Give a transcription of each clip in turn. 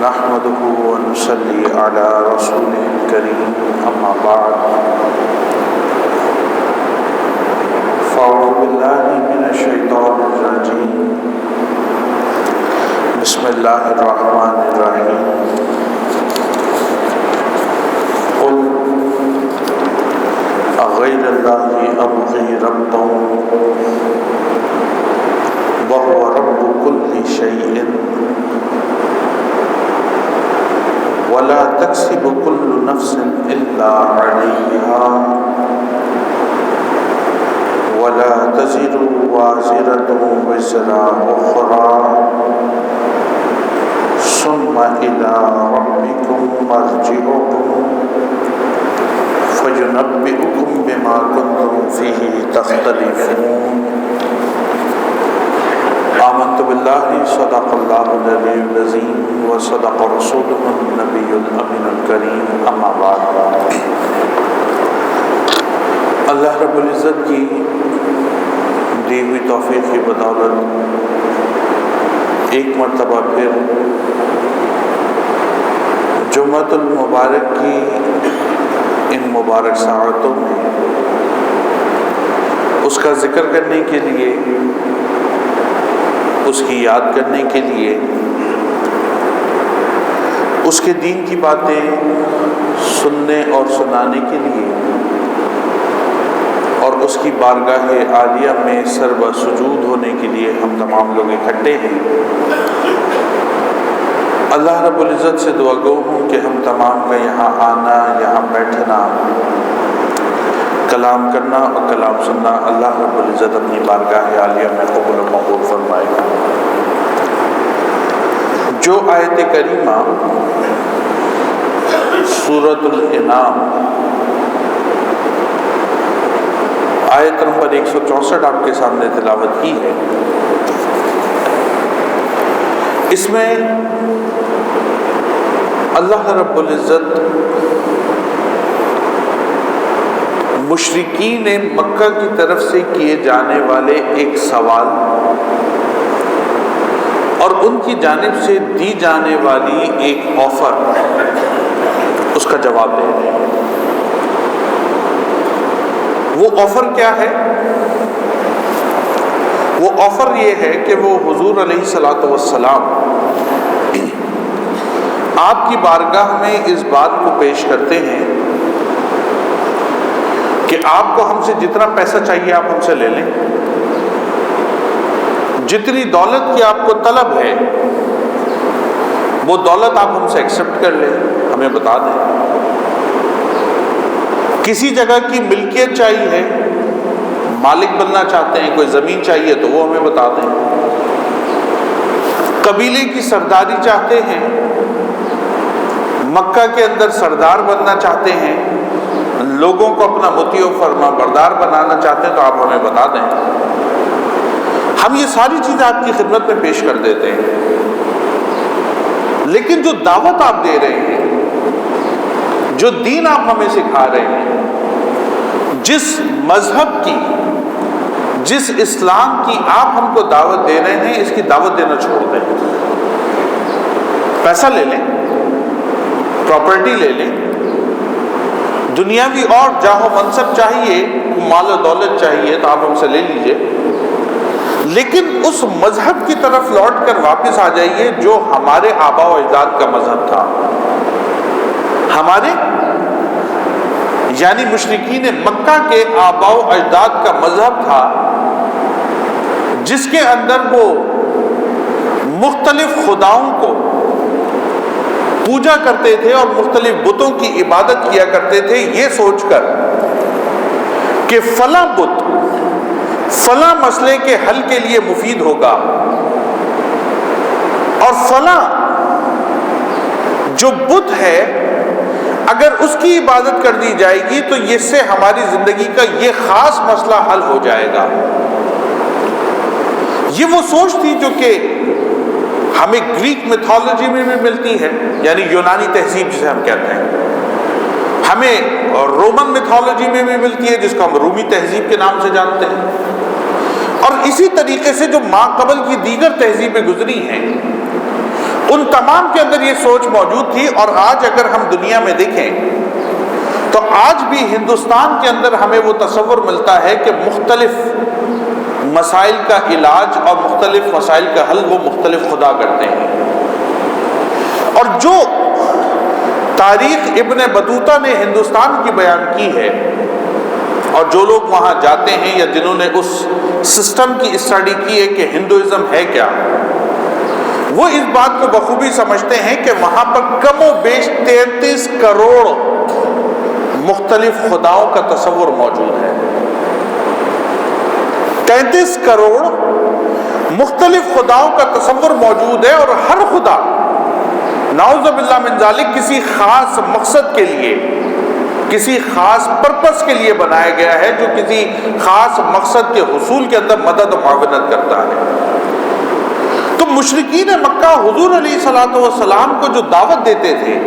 نحمده ونصلي على رسوله الكريم أما بعد فأعوذ بالله من الشيطان الرجيم بسم الله الرحمن الرحيم قل أغير الله أبغي ربا وهو رب كل شيء ولا تكسب كل نفس إلا عليها ولا تزر وازرة وزر أخرى ثم إلى ربكم مرجعكم فينبئكم بما كنتم فيه تختلفون آمنت بالله صدق الله العلي العظيم وصدق رسوله النبي الأمين الكريم أما بعد اللہ رب العزت کی دی ہوئی توفیق کی بدولت ایک مرتبہ پھر جمعۃ المبارک کی ان مبارک ساعتوں میں اس کا ذکر کرنے کے لیے، اس کی یاد کرنے کے لیے، اس کے دین کی باتیں سننے اور سنانے کے لیے اور اس کی بارگاہ عالیہ میں سر بسجود ہونے کے لیے ہم تمام لوگ اکٹھے ہیں۔ اللہ رب العزت سے دعا گو ہوں کہ ہم تمام کا یہاں آنا، یہاں بیٹھنا، کلام کرنا اور کلام سننا اللہ رب العزت اپنی بارگاہ عالیہ میں قبول و مقبول فرمائے گا۔ جو آیت کریمہ سورۃ الانعام آیت نمبر 164 آپ کے سامنے تلاوت کی ہے، اس میں اللہ رب العزت مشرکین مکہ کی طرف سے کیے جانے والے ایک سوال اور ان کی جانب سے دی جانے والی ایک آفر، اس کا جواب دے رہے ہیں۔ وہ آفر کیا ہے؟ وہ آفر یہ ہے کہ وہ حضور علیہ الصلوۃ والسلام آپ کی بارگاہ میں اس بات کو پیش کرتے ہیں کہ آپ کو ہم سے جتنا پیسہ چاہیے آپ ہم سے لے لیں، جتنی دولت کی آپ کو طلب ہے وہ دولت آپ ہم سے ایکسپٹ کر لیں، ہمیں بتا دیں۔ کسی جگہ کی ملکیت چاہیے، مالک بننا چاہتے ہیں، کوئی زمین چاہیے تو وہ ہمیں بتا دیں۔ قبیلے کی سرداری چاہتے ہیں، مکہ کے اندر سردار بننا چاہتے ہیں، لوگوں کو اپنا مطیع و فرما بردار بنانا چاہتے ہیں تو آپ ہمیں بتا دیں، ہم یہ ساری چیزیں آپ کی خدمت میں پیش کر دیتے ہیں۔ لیکن جو دعوت آپ دے رہے ہیں، جو دین آپ ہمیں سکھا رہے ہیں، جس مذہب کی، جس اسلام کی آپ ہم کو دعوت دے رہے ہیں، اس کی دعوت دینا چھوڑ دیں۔ پیسہ لے لیں، پراپرٹی لے لیں، دنیاوی اور جاہ و منصب چاہیے، مال و دولت چاہیے تو آپ ہم سے لے لیجئے، لیکن اس مذہب کی طرف لوٹ کر واپس آ جائیے جو ہمارے آباء و اجداد کا مذہب تھا، ہمارے یعنی مشرکین مکہ کے آباء و اجداد کا مذہب تھا، جس کے اندر وہ مختلف خداؤں کو پوجا کرتے تھے اور مختلف بتوں کی عبادت کیا کرتے تھے، یہ سوچ کر کہ فلاں بت فلاں مسئلے کے حل کے لیے مفید ہوگا اور فلاں جو بت ہے اگر اس کی عبادت کر دی جائے گی تو اس سے ہماری زندگی کا یہ خاص مسئلہ حل ہو جائے گا۔ یہ وہ سوچ تھی جو کہ ہمیں گریک میتھولوجی میں بھی ملتی ہے، یعنی یونانی تہذیب جسے ہم کہتے ہیں، ہمیں رومن میتھولوجی میں بھی ملتی ہے جس کو ہم رومی تہذیب کے نام سے جانتے ہیں، اور اور اسی طریقے سے جو ما قبل کی دیگر تہذیبیں گزری ہیں ان تمام کے اندر یہ سوچ موجود تھی. اور آج اگر ہم دنیا میں دیکھیں تو آج بھی ہندوستان کے اندر ہمیں وہ تصور ملتا ہے کہ مختلف مسائل کا علاج اور مختلف مسائل کا حل وہ مختلف خدا کرتے ہیں. اور جو تاریخ ابن بطوطہ نے ہندوستان کی بیان کی ہے اور جو لوگ وہاں جاتے ہیں یا جنہوں نے اس سسٹم کی اسٹڈی کی ہے کہ ہندوازم ہے کیا، وہ اس بات کو بخوبی سمجھتے ہیں کہ وہاں پر کم و بیش 33 کروڑ مختلف خداؤں کا تصور موجود ہے. 33 کروڑ مختلف خداؤں کا تصور موجود ہے، اور ہر خدا نعوذ باللہ من ذالک کسی خاص مقصد کے لیے، کسی خاص پرپس کے لیے بنایا گیا ہے، جو کسی خاص مقصد کے حصول کے اندر مدد و معاونت کرتا ہے. تو مشرکین مکہ حضور علیہ الصلوۃ والسلام کو جو دعوت دیتے تھے،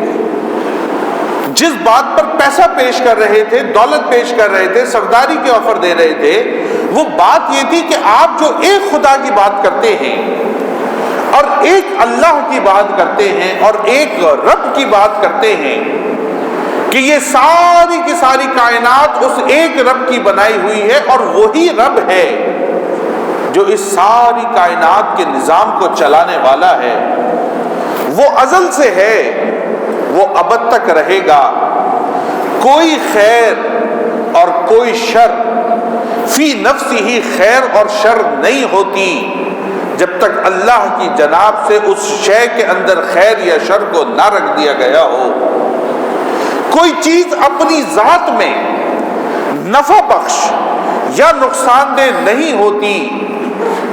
جس بات پر پیسہ پیش کر رہے تھے، دولت پیش کر رہے تھے، سرداری کے آفر دے رہے تھے، وہ بات یہ تھی کہ آپ جو ایک خدا کی بات کرتے ہیں اور ایک اللہ کی بات کرتے ہیں اور ایک رب کی بات کرتے ہیں کہ یہ ساری کی ساری کائنات اس ایک رب کی بنائی ہوئی ہے، اور وہی رب ہے جو اس ساری کائنات کے نظام کو چلانے والا ہے. وہ ازل سے ہے، وہ ابد تک رہے گا. کوئی خیر اور کوئی شر فی نفسی ہی خیر اور شر نہیں ہوتی جب تک اللہ کی جناب سے اس شے کے اندر خیر یا شر کو نہ رکھ دیا گیا ہو. کوئی چیز اپنی ذات میں نفع بخش یا نقصان دہ نہیں ہوتی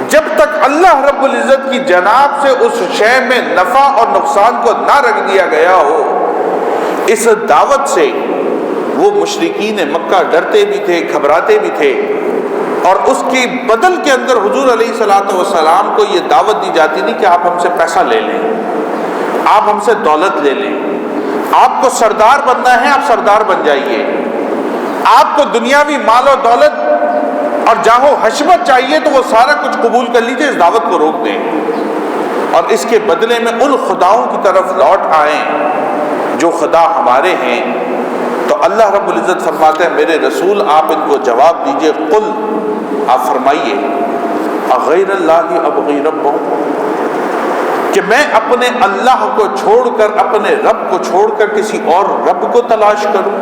جب تک اللہ رب العزت کی جناب سے اس شے میں نفع اور نقصان کو نہ رکھ دیا گیا ہو. اس دعوت سے وہ مشرکین مکہ ڈرتے بھی تھے، گھبراتے بھی تھے، اور اس کی بدل کے اندر حضور علیہ الصلوۃ والسلام کو یہ دعوت دی جاتی تھی کہ آپ ہم سے پیسہ لے لیں، آپ ہم سے دولت لے لیں، آپ کو سردار بننا ہے آپ سردار بن جائیے، آپ کو دنیاوی مال و دولت اور جاہ و حشمت چاہیے تو وہ سارا کچھ قبول کر لیجیے، اس دعوت کو روک دیں، اور اس کے بدلے میں ان خداؤں کی طرف لوٹ آئیں جو خدا ہمارے ہیں. تو اللہ رب العزت فرماتے ہیں میرے رسول آپ ان کو جواب دیجئے، قل آپ فرمائیے، اغیر اللہ ابغی رب، کہ میں اپنے اللہ کو چھوڑ کر، اپنے رب کو چھوڑ کر کسی اور رب کو تلاش کروں؟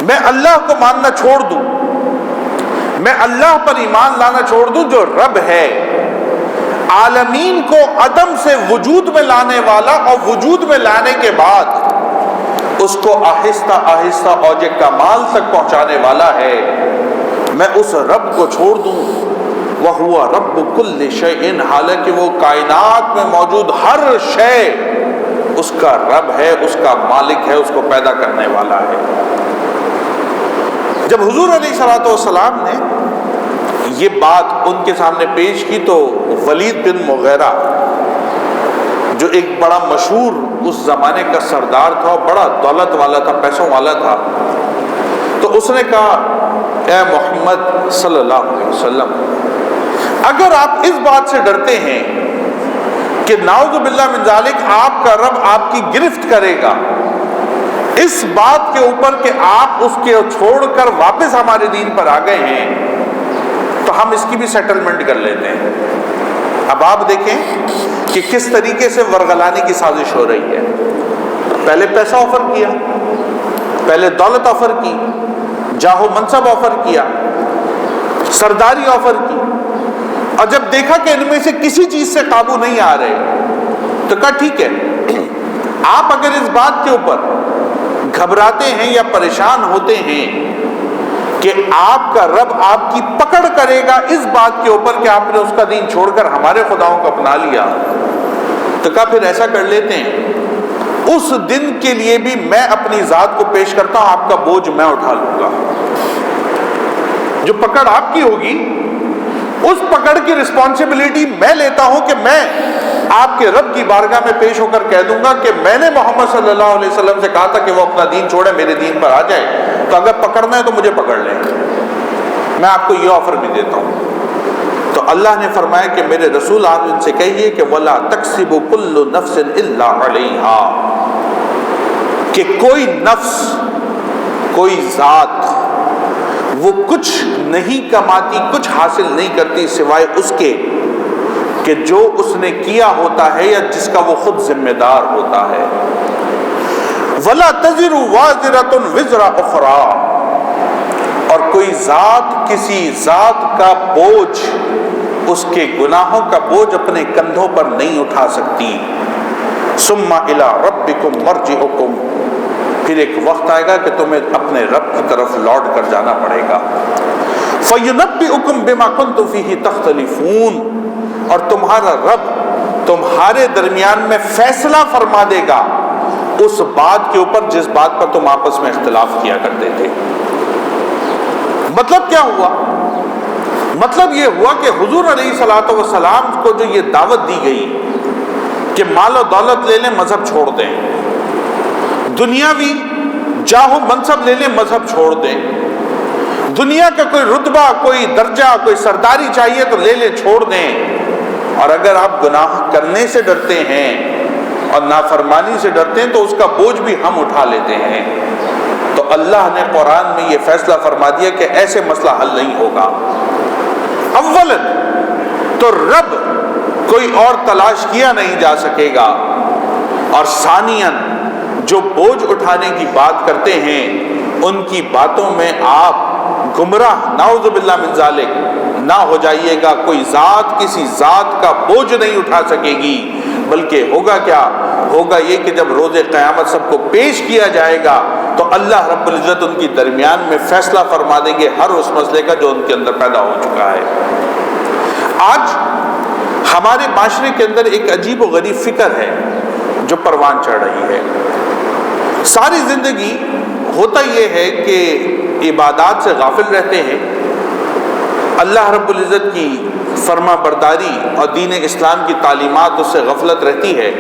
میں اللہ کو ماننا چھوڑ دوں، میں اللہ پر ایمان لانا چھوڑ دوں جو رب ہے، عالمین کو عدم سے وجود میں لانے والا، اور وجود میں لانے کے بعد اس کو آہستہ آہستہ اوج کمال تک پہنچانے والا ہے، میں اس رب کو چھوڑ دوں؟ وَهُوَ رَبُّ كُلِّ شَيْءٍ، حالانکہ وہ کائنات میں موجود ہر شے اس کا رب ہے، اس کا مالک ہے، اس کو پیدا کرنے والا ہے. جب حضور علیہ الصلوۃ والسلام نے یہ بات ان کے سامنے پیش کی تو ولید بن مغیرہ جو ایک بڑا مشہور اس زمانے کا سردار تھا، بڑا دولت والا تھا، پیسوں والا تھا، تو اس نے کہا اے محمد صلی اللہ علیہ وسلم، اگر آپ اس بات سے ڈرتے ہیں کہ نعوذ باللہ من ذالک آپ کا رب آپ کی گرفت کرے گا، اس بات کے اوپر کہ آپ اس کے چھوڑ کر واپس ہمارے دین پر آ گئے ہیں، تو ہم اس کی بھی سیٹلمنٹ کر لیتے ہیں. اب آپ دیکھیں کہ کس طریقے سے ورغلانے کی سازش ہو رہی ہے. پہلے پیسہ آفر کیا، پہلے دولت آفر کی، جاہ و منصب آفر کیا، سرداری آفر کی، اور جب دیکھا کہ ان میں سے کسی چیز سے قابو نہیں آ رہے تو کہا ٹھیک ہے، آپ اگر اس بات کے اوپر گھبراتے ہیں یا پریشان ہوتے ہیں کہ آپ کا رب آپ کی پکڑ کرے گا اس بات کے اوپر کہ آپ نے اس کا دین چھوڑ کر ہمارے خداؤں کو اپنا لیا، تو کہا پھر ایسا کر لیتے ہیں، اس دن کے لیے بھی میں اپنی ذات کو پیش کرتا ہوں، آپ کا بوجھ میں اٹھا لوں گا. جو پکڑ آپ کی ہوگی اس پکڑ کی رسپانسبلٹی میں لیتا ہوں کہ میں آپ کے رب کی بارگاہ میں پیش ہو کر کہہ دوں گا کہ میں نے محمد صلی اللہ علیہ وسلم سے کہا تھا کہ وہ اپنا دین چھوڑے، میرے دین پر آ جائے، تو اگر پکڑنا ہے تو مجھے پکڑ لیں، میں آپ کو یہ آفر بھی دیتا ہوں۔ تو اللہ نے فرمایا کہ میرے رسول آپ ان سے کہیے کہ وَلَا تَكْسِبُ كُلُّ نَفْسٍ إِلَّا عَلَيْهَا، کہ کوئی نفس، کوئی ذات وہ کچھ نہیں کماتی، کچھ حاصل نہیں کرتی سوائے اس کے کہ جو اس نے کیا ہوتا ہے یا جس کا وہ خود ذمہ دار ہوتا ہے۔ وَلَا تَزِرُ وَازِرَةٌ وِزْرَ أُخْرَىٰ، اور کوئی ذات کسی ذات کا بوجھ، اس کے گناہوں کا بوجھ اپنے کندھوں پر نہیں اٹھا سکتی۔ ثُمَّ إِلَىٰ رَبِّكُمْ مَرْجِعُكُمْ، پھر ایک وقت آئے گا کہ تمہیں اپنے رب کی طرف لوٹ کر جانا پڑے گا۔ فَيُنَبِّئُكُمْ بِمَا كُنتُمْ فِيهِ تَخْتَلِفُونَ، اور تمہارا رب تمہارے درمیان میں فیصلہ فرما دے گا اس بات کے اوپر جس بات پر تم آپس میں اختلاف کیا کرتے تھے۔ مطلب کیا ہوا؟ مطلب یہ ہوا کہ حضور علیہ الصلوۃ والسلام کو جو یہ دعوت دی گئی کہ مال و دولت لے لیں، مذہب چھوڑ دیں، دنیاوی جاہ و منصب لے لیں، مذہب چھوڑ دیں، دنیا کا کوئی رتبہ، کوئی درجہ، کوئی سرداری چاہیے تو لے لیں، چھوڑ دیں، اور اگر آپ گناہ کرنے سے ڈرتے ہیں اور نافرمانی سے ڈرتے ہیں تو اس کا بوجھ بھی ہم اٹھا لیتے ہیں۔ تو اللہ نے قرآن میں یہ فیصلہ فرما دیا کہ ایسے مسئلہ حل نہیں ہوگا۔ اولاً تو رب کوئی اور تلاش کیا نہیں جا سکے گا، اور ثانیاً جو بوجھ اٹھانے کی بات کرتے ہیں ان کی باتوں میں آپ گمراہ نعوذ باللہ من ذالک نہ ہو جائیے گا۔ کوئی ذات کسی ذات کا بوجھ نہیں اٹھا سکے گی، بلکہ ہوگا کیا؟ ہوگا یہ کہ جب روز قیامت سب کو پیش کیا جائے گا تو اللہ رب العزت ان کی درمیان میں فیصلہ فرما دیں گے ہر اس مسئلے کا جو ان کے اندر پیدا ہو چکا ہے۔ آج ہمارے معاشرے کے اندر ایک عجیب و غریب فکر ہے جو پروان چڑھ رہی ہے۔ ساری زندگی ہوتا یہ ہے کہ عبادات سے غافل رہتے ہیں، اللہ رب العزت کی فرما برداری اور دین اسلام کی تعلیمات اس سے غفلت رہتی ہے،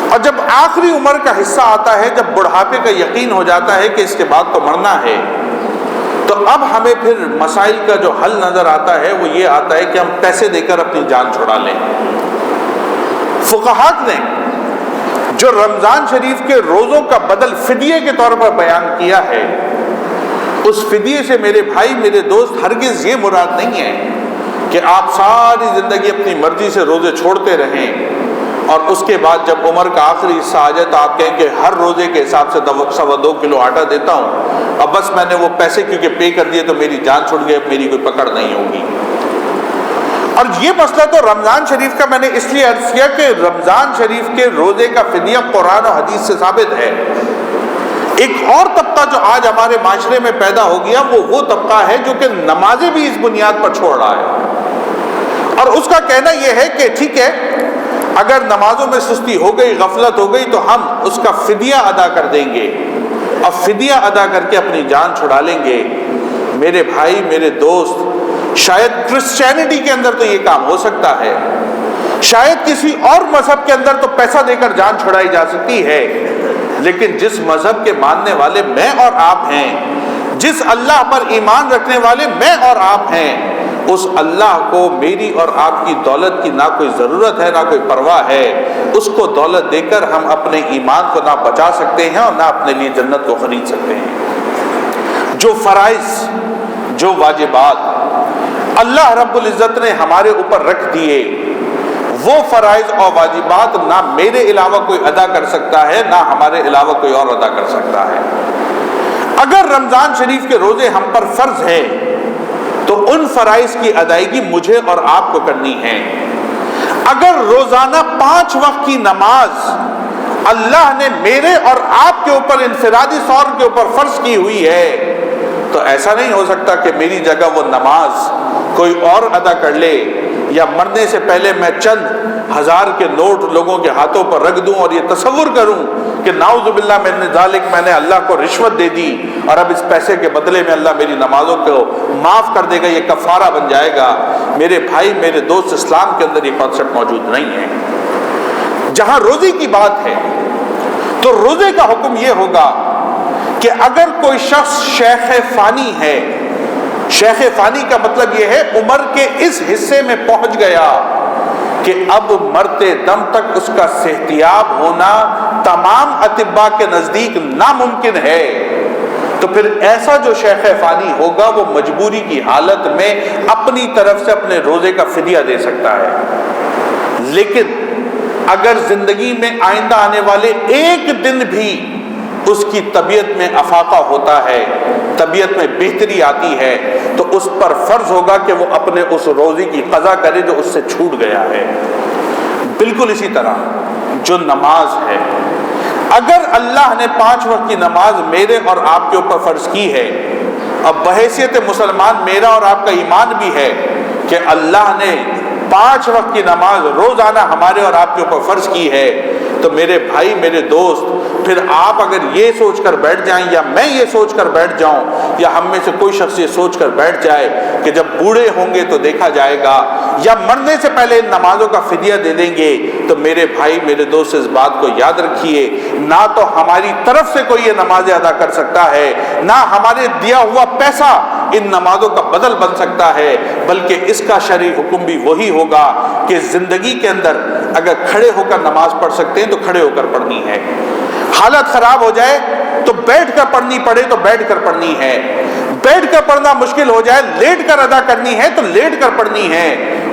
اور جب آخری عمر کا حصہ آتا ہے، جب بڑھاپے کا یقین ہو جاتا ہے کہ اس کے بعد تو مرنا ہے، تو اب ہمیں پھر مسائل کا جو حل نظر آتا ہے وہ یہ آتا ہے کہ ہم پیسے دے کر اپنی جان چھڑا لیں۔ فقہاء نے جو رمضان شریف کے روزوں کا بدل فدیے کے طور پر بیان کیا ہے، اس فدیے سے میرے بھائی، میرے دوست، ہرگز یہ مراد نہیں ہے کہ آپ ساری زندگی اپنی مرضی سے روزے چھوڑتے رہیں اور اس کے بعد جب عمر کا آخری حصہ آ جائے تو آپ کہیں کہ ہر روزے کے حساب سے 2.25 کلو آٹا دیتا ہوں، اب بس میں نے وہ پیسے کیونکہ پے کر دیے تو میری جان چھوڑ گئی، اب میری کوئی پکڑ نہیں ہوگی۔ اور یہ مسئلہ تو رمضان شریف کا میں نے اس لیے عرض کیا کہ رمضان شریف کے روزے کا فدیہ قرآن و حدیث سے ثابت ہے۔ ایک اور طبقہ جو آج ہمارے معاشرے میں پیدا ہو گیا وہ طبقہ ہے جو کہ نمازیں بھی اس بنیاد پر چھوڑ رہا ہے، اور اس کا کہنا یہ ہے کہ ٹھیک ہے اگر نمازوں میں سستی ہو گئی، غفلت ہو گئی تو ہم اس کا فدیہ ادا کر دیں گے اور فدیہ ادا کر کے اپنی جان چھڑا لیں گے۔ میرے بھائی، میرے دوست، شاید کرسچینٹی کے اندر تو یہ کام ہو سکتا ہے، شاید کسی اور مذہب کے اندر تو پیسہ دے کر جان چھڑائی جا سکتی ہے، لیکن جس مذہب کے ماننے والے میں اور آپ ہیں، جس اللہ پر ایمان رکھنے والے میں اور آپ ہیں، اس اللہ کو میری اور آپ کی دولت کی نہ کوئی ضرورت ہے، نہ کوئی پرواہ ہے۔ اس کو دولت دے کر ہم اپنے ایمان کو نہ بچا سکتے ہیں اور نہ اپنے لیے جنت کو خرید سکتے ہیں۔ جو فرائض، جو واجبات اللہ رب العزت نے ہمارے اوپر رکھ دیے، وہ فرائض اور واجبات نہ میرے علاوہ کوئی ادا کر سکتا ہے، نہ ہمارے علاوہ کوئی اور ادا کر سکتا ہے۔ اگر رمضان شریف کے روزے ہم پر فرض ہیں تو ان فرائض کی ادائیگی مجھے اور آپ کو کرنی ہے۔ اگر روزانہ 5 وقت کی نماز اللہ نے میرے اور آپ کے اوپر انفرادی طور کے اوپر فرض کی ہوئی ہے تو ایسا نہیں ہو سکتا کہ میری جگہ وہ نماز کوئی اور ادا کر لے، یا مرنے سے پہلے میں چند ہزار کے نوٹ لوگوں کے ہاتھوں پر رکھ دوں اور یہ تصور کروں کہ نعوذ باللہ من ذالک میں نے اللہ کو رشوت دے دی اور اب اس پیسے کے بدلے میں اللہ میری نمازوں کو معاف کر دے گا، یہ کفارہ بن جائے گا۔ میرے بھائی، میرے دوست، اسلام کے اندر یہ کانسیپٹ موجود نہیں ہے۔ جہاں روزے کی بات ہے تو روزے کا حکم یہ ہوگا کہ اگر کوئی شخص شیخ فانی ہے، شیخ فانی کا مطلب یہ ہے عمر کے اس حصے میں پہنچ گیا کہ اب مرتے دم تک اس کا صحتیاب ہونا تمام اطباء کے نزدیک ناممکن ہے، تو پھر ایسا جو شیخ فانی ہوگا وہ مجبوری کی حالت میں اپنی طرف سے اپنے روزے کا فدیہ دے سکتا ہے۔ لیکن اگر زندگی میں آئندہ آنے والے ایک دن بھی اس کی طبیعت میں افاقہ ہوتا ہے، طبیعت میں بہتری آتی ہے، تو اس پر فرض ہوگا کہ وہ اپنے اس روزے کی قضا کرے جو اس سے چھوٹ گیا ہے۔ بالکل اسی طرح جو نماز ہے، اگر اللہ نے 5 وقت کی نماز میرے اور آپ کے اوپر فرض کی ہے، اب بحیثیت مسلمان میرا اور آپ کا ایمان بھی ہے کہ اللہ نے 5 وقت کی نماز روزانہ ہمارے اور آپ کے اوپر فرض کی ہے، تو میرے بھائی، میرے دوست، پھر آپ اگر یہ سوچ کر بیٹھ جائیں یا میں یہ سوچ کر بیٹھ جاؤں یا ہم میں سے کوئی شخص یہ سوچ کر بیٹھ جائے کہ جب بوڑھے ہوں گے تو دیکھا جائے گا یا مرنے سے پہلے ان نمازوں کا فدیہ دے دیں گے، تو میرے بھائی، میرے دوست، اس بات کو یاد رکھیے، نہ تو ہماری طرف سے کوئی یہ نمازیں ادا کر سکتا ہے، نہ ہمارے دیا ہوا پیسہ ان نمازوں کا بدل بن سکتا ہے، بلکہ اس کا شرعی حکم بھی وہی ہوگا کہ زندگی کے اندر اگر کھڑے ہو کر نماز پڑھ سکتے ہیں تو کھڑے ہو کر پڑھنی ہے، حالت خراب ہو جائے تو بیٹھ کر پڑھنی پڑے تو بیٹھ کر پڑھنی ہے، بیٹھ کر پڑھنا مشکل ہو جائے لیٹ کر ادا کرنی ہے تو لیٹ کر پڑھنی ہے،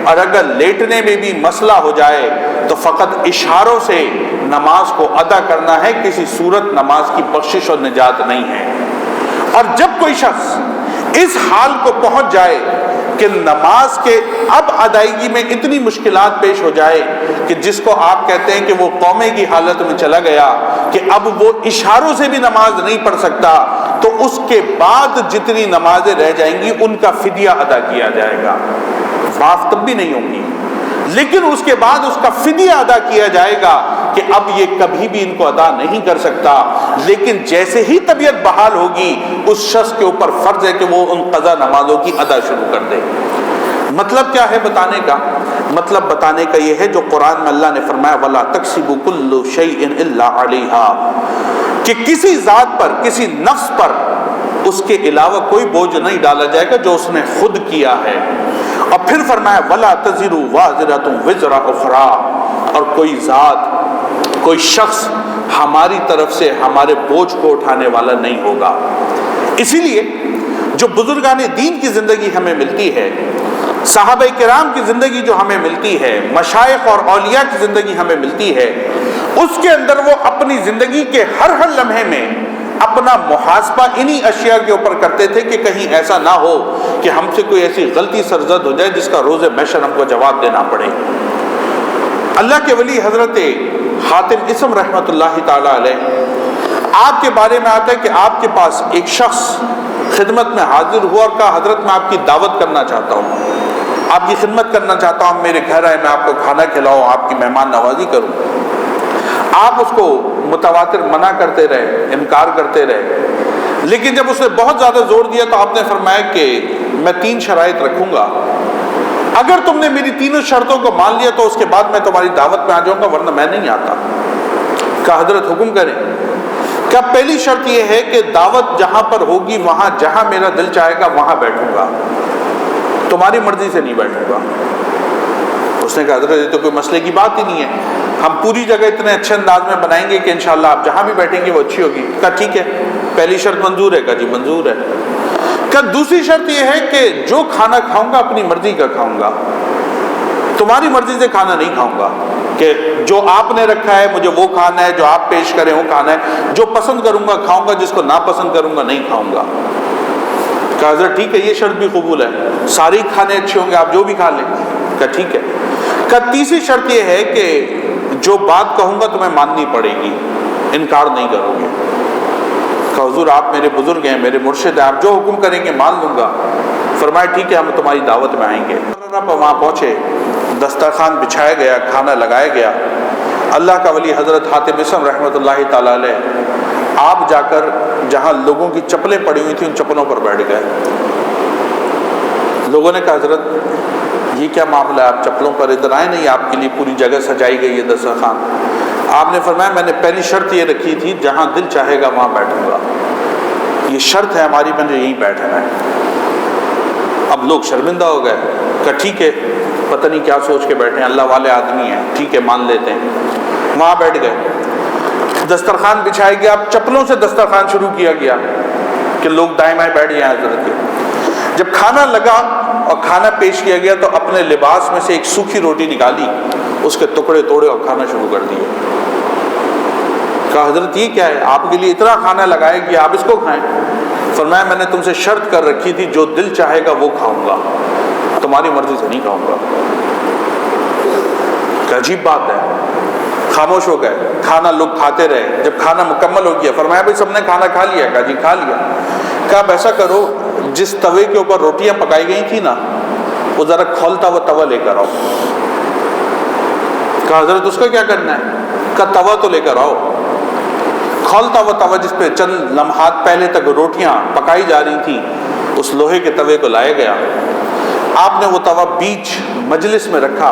اور اگر لیٹنے میں بھی مسئلہ ہو جائے تو فقط اشاروں سے نماز کو ادا کرنا ہے، کسی صورت نماز کی بخشش اور نجات نہیں ہے۔ اور جب کوئی شخص اس حال کو پہنچ جائے کہ نماز کے اب ادائیگی میں اتنی مشکلات پیش ہو جائے کہ جس کو آپ کہتے ہیں کہ وہ قومے کی حالت میں چلا گیا کہ اب وہ اشاروں سے بھی نماز نہیں پڑھ سکتا، تو اس کے بعد جتنی نمازیں رہ جائیں گی ان کا فدیہ ادا کیا جائے گا، معاف تب بھی نہیں ہوں گی، لیکن اس کے بعد اس کا فدیہ ادا کیا جائے گا کہ اب یہ کبھی بھی ان کو ادا نہیں کر سکتا، لیکن جیسے ہی طبیعت بحال ہوگی اس شخص کے اوپر فرض ہے کہ وہ ان قضا نمازوں کی ادا شروع کر دے۔ مطلب کیا ہے بتانے کا؟ مطلب بتانے کا یہ ہے جو قرآن میں اللہ نے فرمایا وَلَا تَكْسِبُ كُلُّ شَيْءٍ إِلَّا عَلَيْهَا، کہ کسی ذات پر، کسی نفس پر اس کے علاوہ کوئی بوجھ نہیں ڈالا جائے گا جو اس نے خود کیا ہے۔ اور پھر فرمایا وَلَا تَزِرُ وَازِرَةٌ وِزْرَ أُخْرَىٰ، اور کوئی ذات، کوئی شخص ہماری طرف سے ہمارے بوجھ کو اٹھانے والا نہیں ہوگا۔ اسی لیے جو بزرگان دین کی زندگی ہمیں ملتی ہے، صحابہ کرام کی زندگی جو ہمیں ملتی ہے، مشائخ اور اولیاء کی زندگی ہمیں ملتی ہے، اس کے اندر وہ اپنی زندگی کے ہر لمحے میں اپنا محاسبہ انہی اشیاء کے اوپر کرتے تھے کہ کہیں ایسا نہ ہو کہ ہم سے کوئی ایسی غلطی سرزد ہو جائے جس کا روز محشر ہم کو جواب دینا پڑے۔ اللہ کے ولی حضرت حاتم اسم رحمۃ اللہ تعالی علیہ، آپ کے بارے میں آتا ہے کہ آپ کے پاس ایک شخص خدمت میں حاضر ہوا اور کہا حضرت میں آپ کی دعوت کرنا چاہتا ہوں، آپ کی خدمت کرنا چاہتا ہوں، میرے گھر آئے، میں آپ کو کھانا کھلاؤں، آپ کی مہمان نوازی کروں۔ آپ اس کو متواتر منع کرتے رہے، انکار کرتے رہے، لیکن جب اس نے بہت زیادہ زور دیا تو آپ نے فرمایا کہ میں 3 شرائط رکھوں گا، اگر تم نے میری تینوں شرطوں کو مان لیا تو اس کے بعد میں تمہاری دعوت میں آ جاؤں گا، ورنہ میں نہیں آتا۔ کہا حضرت حکم کریں۔ کیا پہلی شرط یہ ہے کہ دعوت جہاں پر ہوگی وہاں جہاں میرا دل چاہے گا وہاں بیٹھوں گا، تمہاری مرضی سے نہیں بیٹھوں گا۔ اس نے کہا حضرت یہ تو کوئی مسئلے کی بات ہی نہیں ہے، ہم پوری جگہ اتنے اچھے انداز میں بنائیں گے کہ انشاءاللہ آپ جہاں بھی بیٹھیں گے وہ اچھی ہوگی۔ کہا ٹھیک ہے، پہلی شرط منظور ہے؟ کہا جی منظور ہے۔ کہا دوسری شرط یہ ہے کہ جو کھانا کھاؤں گا اپنی مرضی کا کھاؤں گا، تمہاری مرضی سے کھانا نہیں کھاؤں گا کہ جو آپ نے رکھا ہے مجھے وہ کھانا ہے، جو آپ پیش کریں وہ کھانا ہے، جو پسند کروں گا کھاؤں گا، جس کو ناپسند کروں گا نہیں کھاؤں گا۔ کہا حضرت ٹھیک ہے، یہ شرط بھی قبول ہے، سارے کھانے اچھے ہوں گے، آپ جو بھی کھا لیں۔ کہا ٹھیک ہے۔ کہا تیسری شرط یہ ہے کہ جو بات کہوں گا تمہیں ماننی پڑے گی، انکار نہیں کرو گے۔ کہا حضور آپ میرے بزرگ ہیں، میرے مرشد ہیں، آپ جو حکم کریں گے مان لوں گا۔ فرمایا ٹھیک ہے، ہم تمہاری دعوت میں آئیں گے۔ وہاں پہنچے، دسترخوان بچھایا گیا، کھانا لگایا گیا۔ اللہ کا ولی حضرت حاتم اسم رحمۃ اللہ تعالی علیہ آپ جا کر جہاں لوگوں کی چپلیں پڑی ہوئی تھیں ان چپلوں پر بیٹھ گئے۔ لوگوں نے کہا حضرت یہ کیا معاملہ ہے، آپ چپلوں پر ادھر آئے نہیں، آپ کے لیے پوری جگہ سجائی گئی ہے دسترخوان۔ آپ نے فرمایا میں نے پہلی شرط یہ رکھی تھی جہاں دل چاہے گا وہاں بیٹھوں گا، یہ شرط ہے ہماری، میں نے یہیں بیٹھنا ہے۔ اب لوگ شرمندہ ہو گئے کہ ٹھیک ہے پتہ نہیں کیا سوچ کے بیٹھے ہیں، اللہ والے آدمی ہیں، ٹھیک ہے مان لیتے ہیں۔ وہاں بیٹھ گئے، دسترخوان بچھایا گیا، اب چپلوں سے دسترخوان شروع کیا گیا کہ لوگ دائیں بائیں بیٹھ جائیں حضرت کے۔ جب کھانا لگا اور کھانا پیش کیا گیا تو اپنے لباس میں سے ایک سوکھی روٹی نکالی، اس کے ٹکڑے توڑے اور کھانا شروع کر دیے۔ کہا حضرت یہ کیا ہے، آپ کے لیے اتنا کھانا لگایا کہ آپ اس کو کھائیں؟ فرمایا میں نے تم سے شرط کر رکھی تھی جو دل چاہے گا وہ کھاؤں گا، تمہاری مرضی سے نہیں کھاؤں گا۔ کہ عجیب بات ہے۔ خاموش ہو گئے، کھانا لوگ کھاتے رہے۔ جب کھانا مکمل ہو گیا فرمایا بھائی سب نے کھانا کھا لیا؟ کہا جی کھا لیا۔ کہا اب ایسا کرو جس توے کے اوپر روٹیاں پکائی گئی تھی نا وہ ذرا کھولتا ہوا توا لے کر آؤ۔ کہا حضرت اس کا کیا کرنا ہے؟ کہا توا تو لے کر آؤ۔ کھولتا ہوا توا جس پہ چند لمحات پہلے تک روٹیاں پکائی جا رہی تھیں، اس لوہے کے توے کو لایا گیا۔ آپ نے وہ توا بیچ مجلس میں رکھا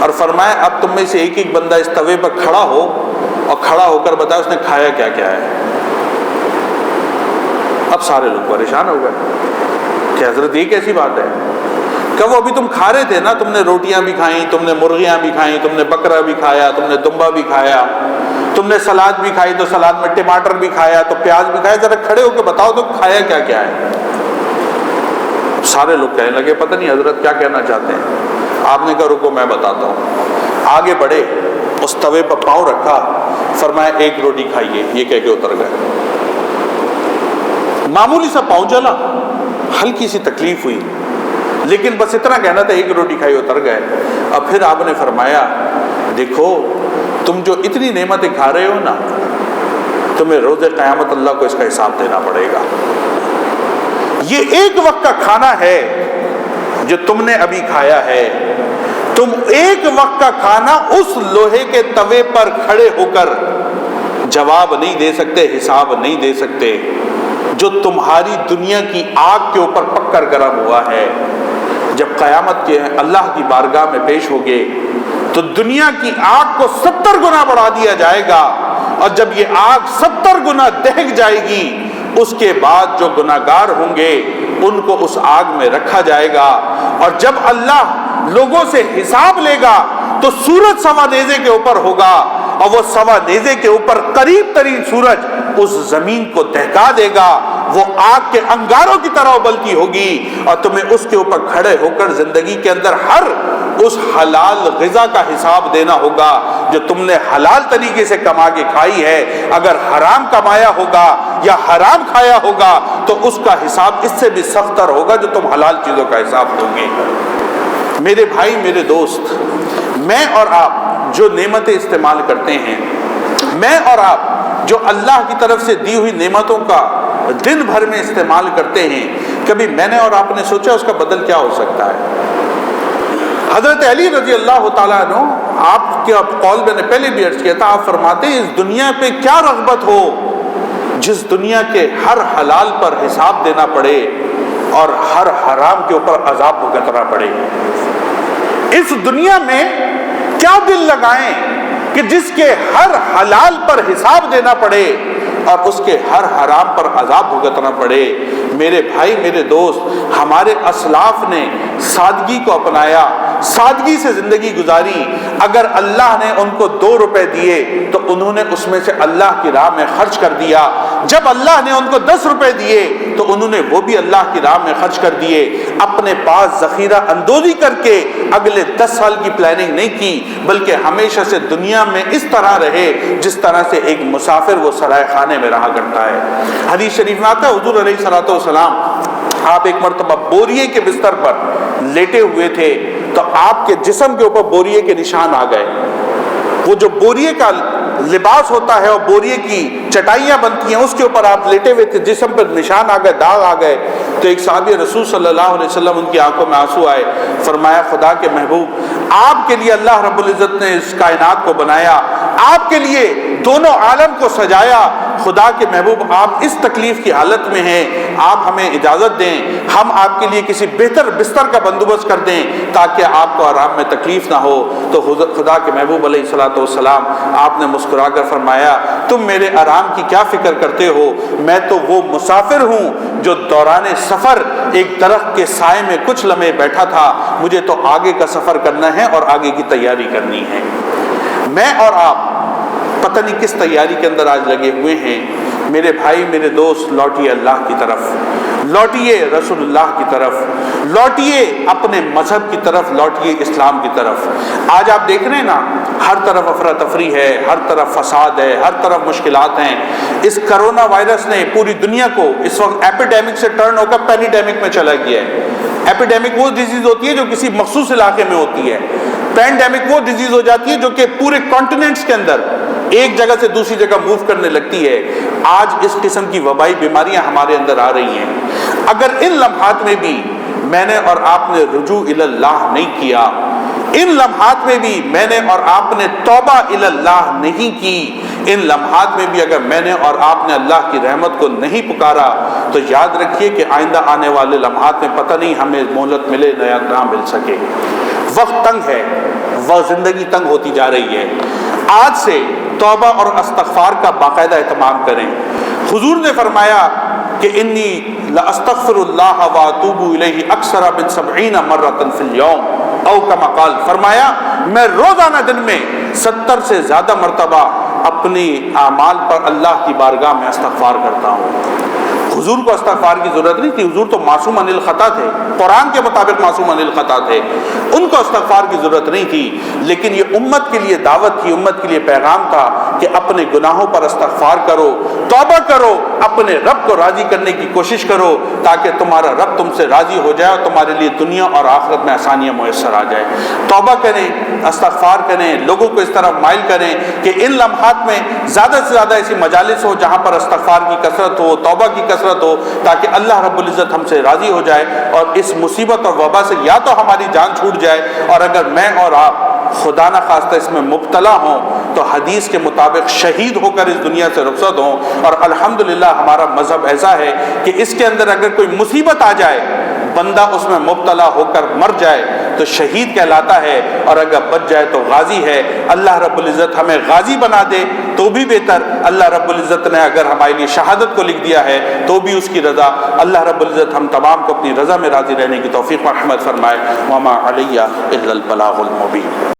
اور فرمایا اب تم میں سے ایک ایک بندہ اس توے پر کھڑا ہو اور کھڑا ہو کر بتایا اس نے کھایا کیا کیا ہے۔ اب سارے لوگ پریشان ہو گئے کہ حضرت یہ کیسی بات ہے؟ کہ وہ ابھی تم کھا رہے تھے نا، تم نے روٹیاں بھی کھائیں، تم نے مرغیاں بھی کھائیں، تم نے بکرا بھی کھایا، تم نے دمبا بھی کھایا، تم نے سلاد بھی کھائی تو سلاد میں ٹماٹر بھی کھایا تو پیاز بھی کھایا، ذرا کھڑے ہو کے بتاؤ تو کھایا کیا کیا ہے؟ سارے لوگ کہنے لگے پتہ نہیں حضرت کیا کہنا چاہتے ہیں۔ آپ نے کہا رکو میں بتاتا ہوں۔ آگے بڑھے، اس توے پر پاؤں رکھا، فرمایا ایک روٹی کھائیے، یہ کہہ کے اتر گئے۔ معمولی سا پاؤں جلا، ہلکی سی تکلیف ہوئی، لیکن بس اتنا کہنا تھا ایک روٹی کھائی اتر گئے۔ اب پھر آپ نے فرمایا دیکھو تم جو اتنی نعمتیں کھا رہے ہو نا، تمہیں روز قیامت اللہ کو اس کا حساب دینا پڑے گا۔ یہ ایک وقت کا کھانا ہے جو تم نے ابھی کھایا ہے، تم ایک وقت کا کھانا اس لوہے کے توے پر کھڑے ہو کر جواب نہیں دے سکتے، حساب نہیں دے سکتے، جو تمہاری دنیا کی آگ کے اوپر پک کر گرم ہوا ہے۔ جب قیامت کے اللہ کی بارگاہ میں پیش ہوگے تو دنیا کی آگ کو 70 گنا بڑھا دیا جائے گا، اور جب یہ آگ 70 گنا دہک جائے گی اس کے بعد جو گناہگار ہوں گے ان کو اس آگ میں رکھا جائے گا، اور جب اللہ لوگوں سے حساب لے گا تو سورج سوا نیزے کے اوپر ہوگا، اور وہ سوا نیزے کے اوپر قریب ترین سورج اس زمین کو دہکا دے گا، وہ آگ کے انگاروں کی طرح ابلتی ہوگی، اور تمہیں اس کے اوپر کھڑے ہو کر زندگی کے اندر ہر اس حلال غذا کا حساب دینا ہوگا جو تم نے حلال طریقے سے کما کے کھائی ہے۔ اگر حرام کمایا ہوگا یا حرام کھایا ہوگا تو اس کا حساب اس سے بھی سختر ہوگا جو تم حلال چیزوں کا حساب دو گے۔ میرے بھائی میرے دوست، میں اور آپ جو نعمتیں استعمال کرتے ہیں، میں اور آپ جو اللہ کی طرف سے دی ہوئی نعمتوں کا دن بھر میں استعمال کرتے ہیں، کبھی میں نے اور آپ نے سوچا اس کا بدل کیا ہو سکتا ہے؟ حضرت علی رضی اللہ تعالیٰ عنہ، آپ کے قول میں نے پہلے بھی عرض کیا تھا، آپ فرماتے ہیں اس دنیا پہ کیا رغبت ہو جس دنیا کے ہر حلال پر حساب دینا پڑے اور ہر حرام کے اوپر عذاب بھگتنا پڑے۔ اس دنیا میں کیا دل لگائیں کہ جس کے ہر حلال پر حساب دینا پڑے اور اس کے ہر حرام پر عذاب بھگتنا پڑے۔ میرے بھائی میرے دوست، ہمارے اسلاف نے سادگی کو اپنایا، سادگی سے زندگی گزاری۔ اگر اللہ نے ان کو 2 روپے دیے تو انہوں نے اس میں سے اللہ کی راہ میں خرچ کر دیا، جب اللہ نے ان کو 10 روپے دیے تو انہوں نے وہ بھی اللہ کی راہ میں خرچ کر دیے۔ اپنے پاس ذخیرہ اندوزی کر کے اگلے 10 سال کی پلاننگ نہیں کی، بلکہ ہمیشہ سے دنیا میں اس طرح رہے جس طرح سے ایک مسافر وہ سرائے خانے میں رہا کرتا ہے۔ حدیث شریف میں آتا ہے حضور علیہ الصلوۃ والسلام آپ ایک مرتبہ بوریے کے بستر پر لیٹے ہوئے تھے تو آپ کے جسم کے اوپر بوریے کے نشان آ گئے۔ وہ جو بوریے کا لباس ہوتا ہے اور بوریے کی چٹائیاں بنتی ہیں اس کے اوپر آپ لیٹے ہوئے تھے، جسم پر نشان آ گئے، داغ آ گئے۔ تو ایک صحابی رسول صلی اللہ علیہ وسلم، ان کی آنکھوں میں آنسو آئے، فرمایا خدا کے محبوب، آپ کے لیے اللہ رب العزت نے اس کائنات کو بنایا، آپ کے لیے دونوں عالم کو سجایا، خدا کے محبوب آپ اس تکلیف کی حالت میں ہیں، آپ ہمیں اجازت دیں ہم آپ کے لیے کسی بہتر بستر کا بندوبست کر دیں تاکہ آپ کو آرام میں تکلیف نہ ہو۔ تو خدا کے محبوب علیہ الصلوۃ والسلام آپ نے مسکرا کر فرمایا تم میرے آرام کی کیا فکر کرتے ہو، میں تو وہ مسافر ہوں جو دوران سفر ایک درخت کے سائے میں کچھ لمحے بیٹھا تھا، مجھے تو آگے کا سفر کرنا ہے اور آگے کی تیاری کرنی ہے۔ میں اور آپ پتہ نہیں کس تیاری کے اندر آج لگے ہوئے ہیں۔ میرے بھائی، میرے دوست، لوٹیے اللہ کی طرف، لوٹیے رسول اللہ کی طرف، لوٹیے اپنے مذہب کی طرف، لوٹیے اسلام کی طرف۔ آج آپ دیکھ رہے ہیں نا، ہر طرف افراتفری ہے، ہر طرف فساد ہے، ہر طرف مشکلات ہیں۔ اس کرونا وائرس نے پوری دنیا کو اس وقت ایپیڈیمک سے ٹرن ہو کر پینیڈیمک میں چلا گیا ہے۔ ایپیڈیمک وہ ڈیزیز ہوتی ہے جو کسی مخصوص علاقے میں ہوتی ہے، پینڈیمک وہ ڈیزیز ہو جاتی ہے جو کہ پورے کانٹیننٹس کے اندر ایک جگہ سے دوسری جگہ موو کرنے لگتی ہے۔ آج اس قسم کی وبائی بیماریاں ہمارے اندر آ رہی ہیں۔ اگر ان لمحات میں بھی میں نے اور آپ نے رجوع الی اللہ نہیں کیا، ان لمحات میں بھی میں نے اور آپ نے توبہ الی اللہ نہیں کی، ان لمحات میں بھی اگر میں نے اور آپ نے اللہ کی رحمت کو نہیں پکارا، تو یاد رکھیے کہ آئندہ آنے والے لمحات میں پتہ نہیں ہمیں مہلت ملے یا نہ مل سکے۔ وقت تنگ ہے، وہ زندگی تنگ ہوتی جا رہی ہے۔ آج سے توبہ اور استغفار کا باقاعدہ اہتمام کریں۔ حضور نے فرمایا کہ انی لاستغفر اللہ واتوب الیہ اکثر من 70 مرۃ فی اليوم او کما قال، فرمایا میں روزانہ دن میں 70 سے زیادہ مرتبہ اپنی اعمال پر اللہ کی بارگاہ میں استغفار کرتا ہوں۔ حضور کو استغفار کی ضرورت نہیں تھی، حضور تو معصوم عن الخطا تھے، قرآن کے مطابق معصوم عن الخطا تھے، ان کو استغفار کی ضرورت نہیں تھی۔ لیکن یہ امت کے لیے دعوت تھی، امت کے لیے پیغام تھا کہ اپنے گناہوں پر استغفار کرو، توبہ کرو، اپنے رب کو راضی کرنے کی کوشش کرو، تاکہ تمہارا رب تم سے راضی ہو جائے اور تمہارے لیے دنیا اور آخرت میں آسانیاں میسر آ جائے۔ توبہ کریں، استغفار کریں، لوگوں کو اس طرح مائل کریں کہ ان لمحات میں زیادہ سے زیادہ ایسی مجالس ہو جہاں پر استغفار کی کثرت ہو، توبہ کی کثرت ہو، تاکہ اللہ رب العزت ہم سے راضی ہو جائے اور اس مصیبت اور وبا سے یا تو ہماری جان چھوٹ جائے، اور اگر میں اور آپ خدا نہ خواستہ اس میں مبتلا ہوں تو حدیث کے مطابق شہید ہو کر اس دنیا سے رخصت ہوں۔ اور الحمدللہ ہمارا مذہب ایسا ہے کہ اس کے اندر اگر کوئی مصیبت آ جائے، بندہ اس میں مبتلا ہو کر مر جائے تو شہید کہلاتا ہے، اور اگر بچ جائے تو غازی ہے۔ اللہ رب العزت ہمیں غازی بنا دے تو بھی بہتر، اللہ رب العزت نے اگر ہمارے لیے شہادت کو لکھ دیا ہے تو بھی اس کی رضا۔ اللہ رب العزت ہم تمام کو اپنی رضا میں راضی رہنے کی توفیق و رحمت فرمائے۔ وما علیہ الا البلاغ المبین۔